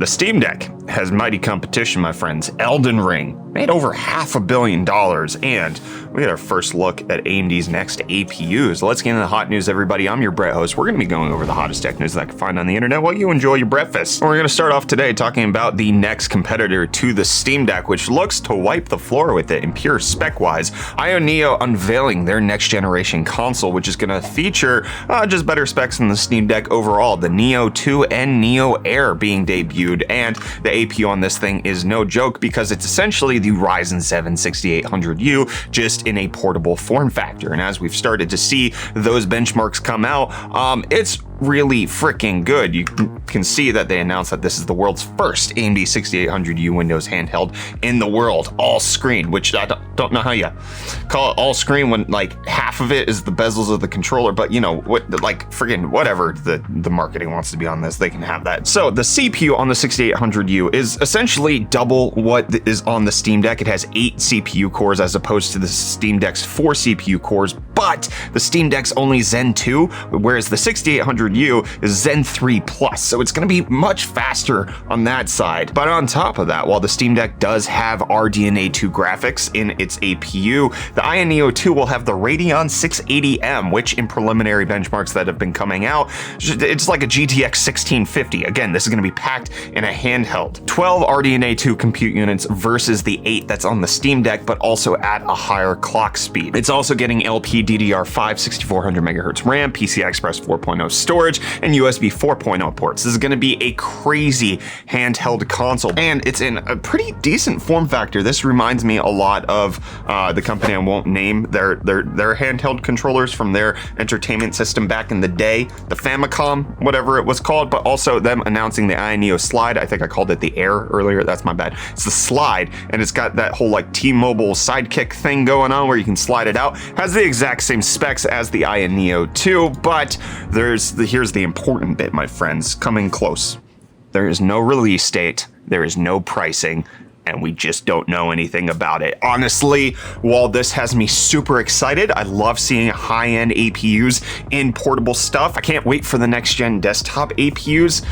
The Steam Deck has mighty competition, my friends. Elden Ring made over $500 million, and we had our first look at AMD's next APUs. Let's get into the hot news, everybody. I'm your Brett host. We're going to be going over the hottest tech news that I can find on the internet while you enjoy your breakfast. And we're going to start off today talking about the next competitor to the Steam Deck, which looks to wipe the floor with it in pure spec-wise. Neo unveiling their next generation console, which is going to feature just better specs than the Steam Deck overall. The Neo 2 and Neo Air being debuted, and the APU on this thing is no joke because it's essentially the Ryzen 7 6800U just in a portable form factor. And as we've started to see those benchmarks come out, it's really freaking good. You can see that they announced that this is the world's first AMD 6800U Windows handheld in the world, all screen, which I don't know how you call it all screen when like half of it is the bezels of the controller, but you know what, like friggin' whatever the marketing wants to be on this, they can have that. So the CPU on the 6800U is essentially double what is on the Steam Deck. It has 8 CPU cores as opposed to the Steam Deck's 4 CPU cores, but the Steam Deck's only Zen 2, whereas the 6800U is Zen 3 Plus, so it's going to be much faster on that side. But on top of that, while the Steam Deck does have RDNA 2 graphics in its APU, the Neo 2 will have the Radeon 680M, which in preliminary benchmarks that have been coming out, it's like a GTX 1650. Again, this is going to be packed in a handheld. 12 RDNA 2 compute units versus the 8 that's on the Steam Deck, but also at a higher clock speed. It's also getting LPDDR5 6400 MHz RAM, PCI Express 4.0 storage, and USB 4.0 ports. This is going to be a crazy handheld console, and it's in a pretty decent form factor. This reminds me a lot of the company I won't name, their handheld controllers from their entertainment system back in the day, the Famicom, whatever it was called, but also them announcing the Neo Slide. I think I called it the Air earlier. That's my bad. It's the Slide, and it's got that whole like T-Mobile sidekick thing going on where you can slide it out. Has the exact same specs as the Neo 2, but here's the important bit, my friends, coming close. There is no release date, there is no pricing, and we just don't know anything about it. Honestly, while this has me super excited, I love seeing high-end APUs in portable stuff. I can't wait for the next-gen desktop APUs.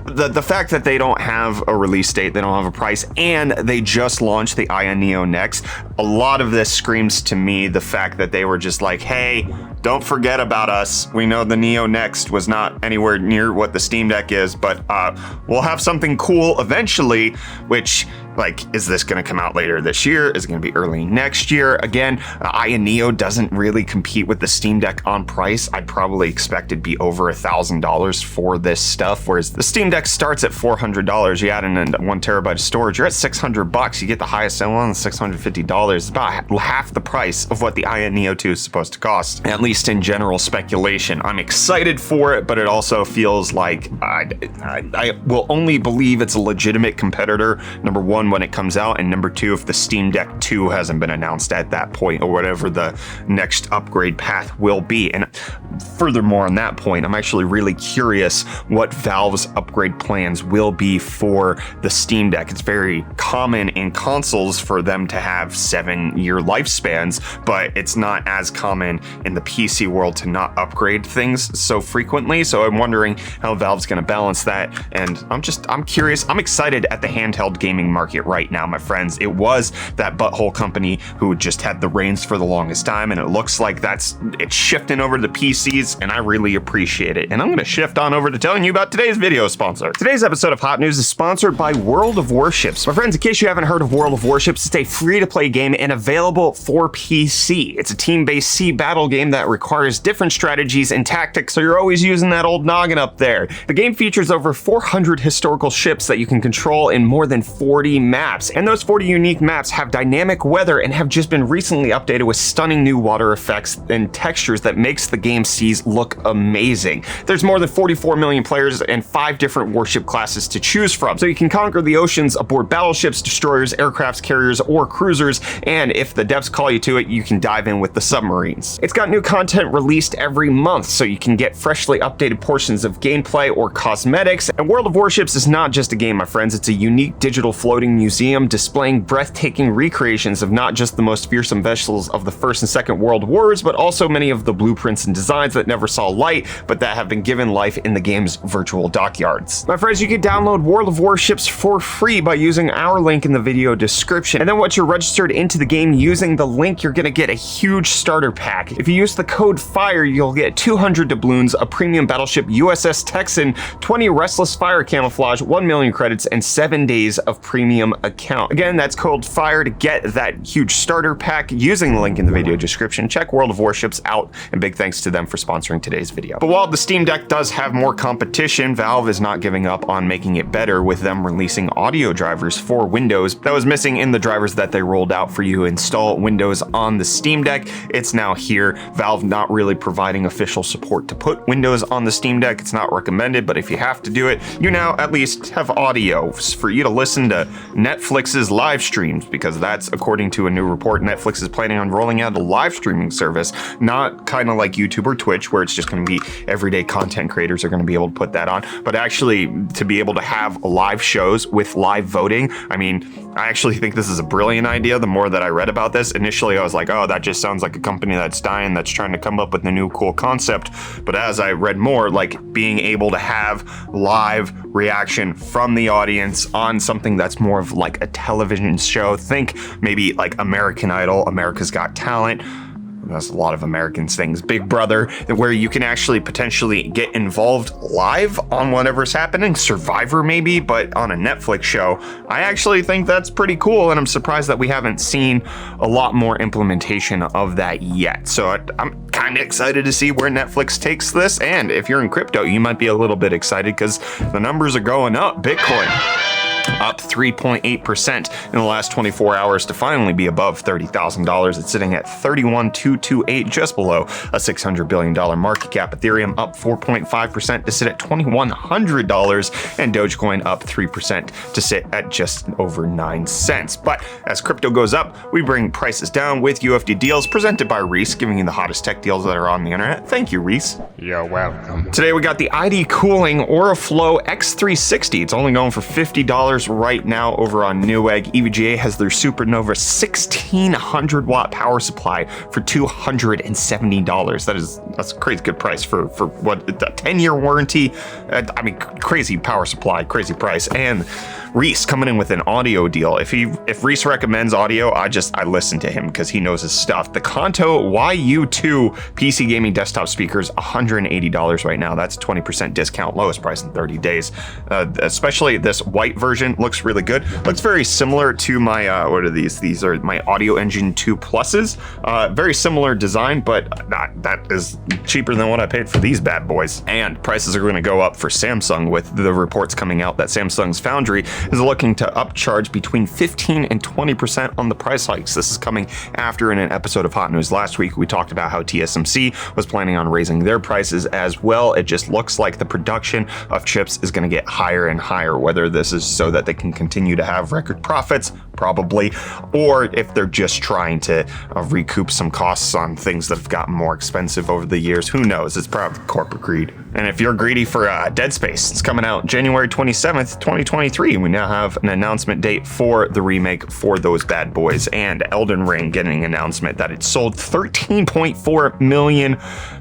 The fact that they don't have a release date, they don't have a price, and they just launched the Neo Next, a lot of this screams to me the fact that they were just like, hey, don't forget about us. We know the Neo Next was not anywhere near what the Steam Deck is, but we'll have something cool eventually, which, like, is this going to come out later this year? Is it going to be early next year? Again, Neo doesn't really compete with the Steam Deck on price. I'd probably expect it'd be over $1,000 for this stuff, whereas the Steam Deck starts at $400. You add in 1 terabyte of storage, you're at $600. You get the highest one, $650. It's about half the price of what the Neo 2 is supposed to cost, at least in general speculation. I'm excited for it, but it also feels like I will only believe it's a legitimate competitor, number one, when it comes out, and number two, if the Steam Deck 2 hasn't been announced at that point, or whatever the next upgrade path will be. And furthermore, on that point, I'm actually really curious what Valve's upgrade plans will be for the Steam Deck. It's very common in consoles for them to have 7-year lifespans, but it's not as common in the PC world to not upgrade things so frequently. So I'm wondering how Valve's going to balance that, and I'm curious. I'm excited at the handheld gaming market right now, my friends. It was that butthole company who just had the reins for the longest time, and it looks like it's shifting over to the PCs, and I really appreciate it. And I'm going to shift on over to telling you about today's video sponsor. Today's episode of Hot News is sponsored by World of Warships. My friends, in case you haven't heard of World of Warships, it's a free-to-play game and available for PC. It's a team-based sea battle game that requires different strategies and tactics, so you're always using that old noggin up there. The game features over 400 historical ships that you can control in more than 40 maps, and those 40 unique maps have dynamic weather and have just been recently updated with stunning new water effects and textures that makes the game seas look amazing. There's more than 44 million players and 5 different warship classes to choose from, so you can conquer the oceans aboard battleships, destroyers, aircrafts, carriers, or cruisers, and if the devs call you to it, you can dive in with the submarines. It's got new content released every month, so you can get freshly updated portions of gameplay or cosmetics, and World of Warships is not just a game, my friends. It's a unique digital floating floating museum displaying breathtaking recreations of not just the most fearsome vessels of the First and Second World Wars, but also many of the blueprints and designs that never saw light, but that have been given life in the game's virtual dockyards. My friends, you can download World of Warships for free by using our link in the video description. And then once you're registered into the game using the link, you're gonna get a huge starter pack. If you use the code FIRE, you'll get 200 doubloons, a premium battleship USS Texas, 20 Restless fire camouflage, 1 million credits, and 7 days of premium account. Again, that's code FIRE to get that huge starter pack using the link in the video description. Check World of Warships out, and big thanks to them for sponsoring today's video. But while the Steam Deck does have more competition, Valve is not giving up on making it better with them releasing audio drivers for Windows. That was missing in the drivers that they rolled out for you to install Windows on the Steam Deck. It's now here. Valve not really providing official support to put Windows on the Steam Deck. It's not recommended, but if you have to do it, you now at least have audio for you to listen to Netflix's live streams, because that's, according to a new report, Netflix is planning on rolling out a live streaming service, not kind of like YouTube or Twitch, where it's just going to be everyday content creators are going to be able to put that on, but actually to be able to have live shows with live voting. I mean, I actually think this is a brilliant idea. The more that I read about this, initially I was like, oh, that just sounds like a company that's dying, that's trying to come up with a new cool concept. But as I read more, like being able to have live reaction from the audience on something that's more of like a television show. Think maybe like American Idol, America's Got Talent. That's a lot of Americans things. Big Brother, where you can actually potentially get involved live on whatever's happening. Survivor maybe, but on a Netflix show. I actually think that's pretty cool, and I'm surprised that we haven't seen a lot more implementation of that yet. So I'm kind of excited to see where Netflix takes this, and if you're in crypto, you might be a little bit excited because the numbers are going up. Bitcoin up 3.8% in the last 24 hours to finally be above $30,000. It's sitting at 31,228, just below a $600 billion market cap. Ethereum up 4.5% to sit at $2,100, and Dogecoin up 3% to sit at just over 9 cents. But as crypto goes up, we bring prices down with UFD Deals, presented by Reese, giving you the hottest tech deals that are on the internet. Thank you, Reese. You're welcome. Today we got the ID Cooling Auraflow X360. It's only going for $50 right now over on Newegg. EVGA has their Supernova 1600 watt power supply for $270. That's a crazy good price for what, a 10-year warranty. I mean, crazy power supply, crazy price. And Reese coming in with an audio deal. If Reese recommends audio, I listen to him because he knows his stuff. The Kanto YU2 PC gaming desktop speakers, $180 right now. That's 20% discount, lowest price in 30 days. Especially this white version looks really good. Looks very similar to my what are these? These are my Audio Engine 2 Pluses. Very similar design, but that is cheaper than what I paid for these bad boys. And prices are going to go up for Samsung, with the reports coming out that Samsung's Foundry is looking to upcharge between 15 and 20% on the price hikes. This is coming after, in an episode of Hot News last week, we talked about how TSMC was planning on raising their prices as well. It just looks like the production of chips is going to get higher and higher, whether this is so that they can continue to have record profits, probably, or if they're just trying to recoup some costs on things that have gotten more expensive over the years. Who knows? It's probably corporate greed. And if you're greedy for Dead Space, it's coming out January 27th, 2023. We now have an announcement date for the remake for those bad boys, and Elden Ring getting an announcement that it sold 13.4 million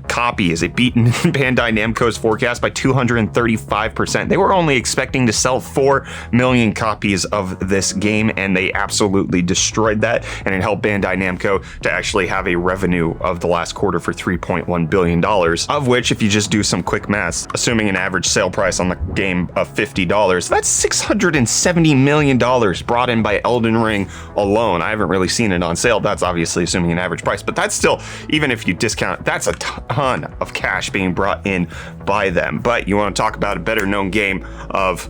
copies. It beat Bandai Namco's forecast by 235%. They were only expecting to sell 4 million copies of this game, and they absolutely destroyed that, and it helped Bandai Namco to actually have a revenue of the last quarter for $3.1 billion, of which, if you just do some quick math, assuming an average sale price on the game of $50, that's $670 million brought in by Elden Ring alone. I haven't really seen it on sale. That's obviously assuming an average price, but that's still, even if you discount, that's a ton of cash being brought in by them. But you want to talk about a better known game of,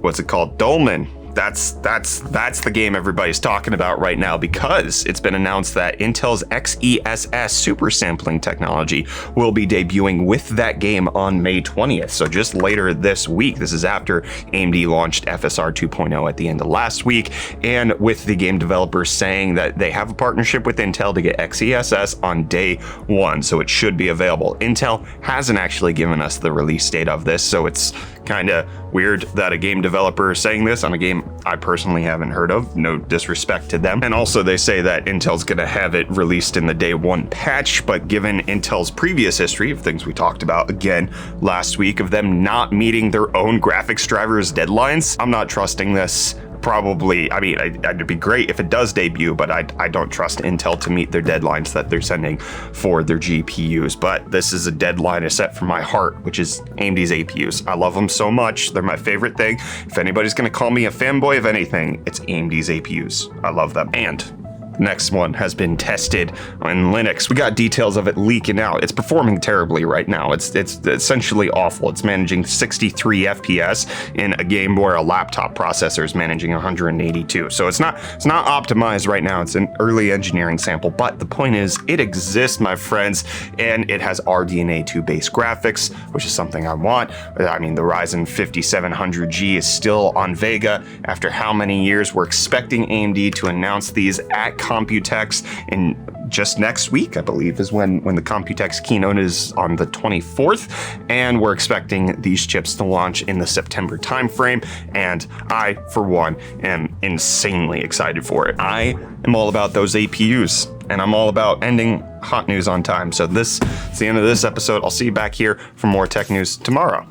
what's it called? Dolmen. That's the game everybody's talking about right now, because it's been announced that Intel's XeSS super sampling technology will be debuting with that game on May 20th. So just later this week. This is after AMD launched FSR 2.0 at the end of last week, and with the game developers saying that they have a partnership with Intel to get XeSS on day one. So it should be available. Intel hasn't actually given us the release date of this, so it's Kind of weird that a game developer is saying this on a game I personally haven't heard of. No disrespect to them. And also they say that Intel's going to have it released in the day one patch, but given Intel's previous history of things we talked about again last week of them not meeting their own graphics drivers deadlines, I'm not trusting this. Probably, I mean, it'd be great if it does debut, but I don't trust Intel to meet their deadlines that they're sending for their GPUs. But this is a deadline I set for my heart, which is AMD's APUs. I love them so much. They're my favorite thing. If anybody's going to call me a fanboy of anything, it's AMD's APUs. I love them. And next one has been tested on Linux. We got details of it leaking out. It's performing terribly right now. It's essentially awful. It's managing 63 FPS in a game where a laptop processor is managing 182. So it's not optimized right now. It's an early engineering sample, but the point is it exists, my friends, and it has RDNA 2 based graphics, which is something I want. I mean, the Ryzen 5700G is still on Vega after how many years? We're expecting AMD to announce these at Computex in just next week, I believe, is when the Computex keynote is on the 24th, and we're expecting these chips to launch in the September timeframe, and I, for one, am insanely excited for it. I am all about those APUs, and I'm all about ending hot news on time. So this is the end of this episode. I'll see you back here for more tech news tomorrow,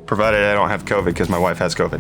provided I don't have COVID, because my wife has COVID.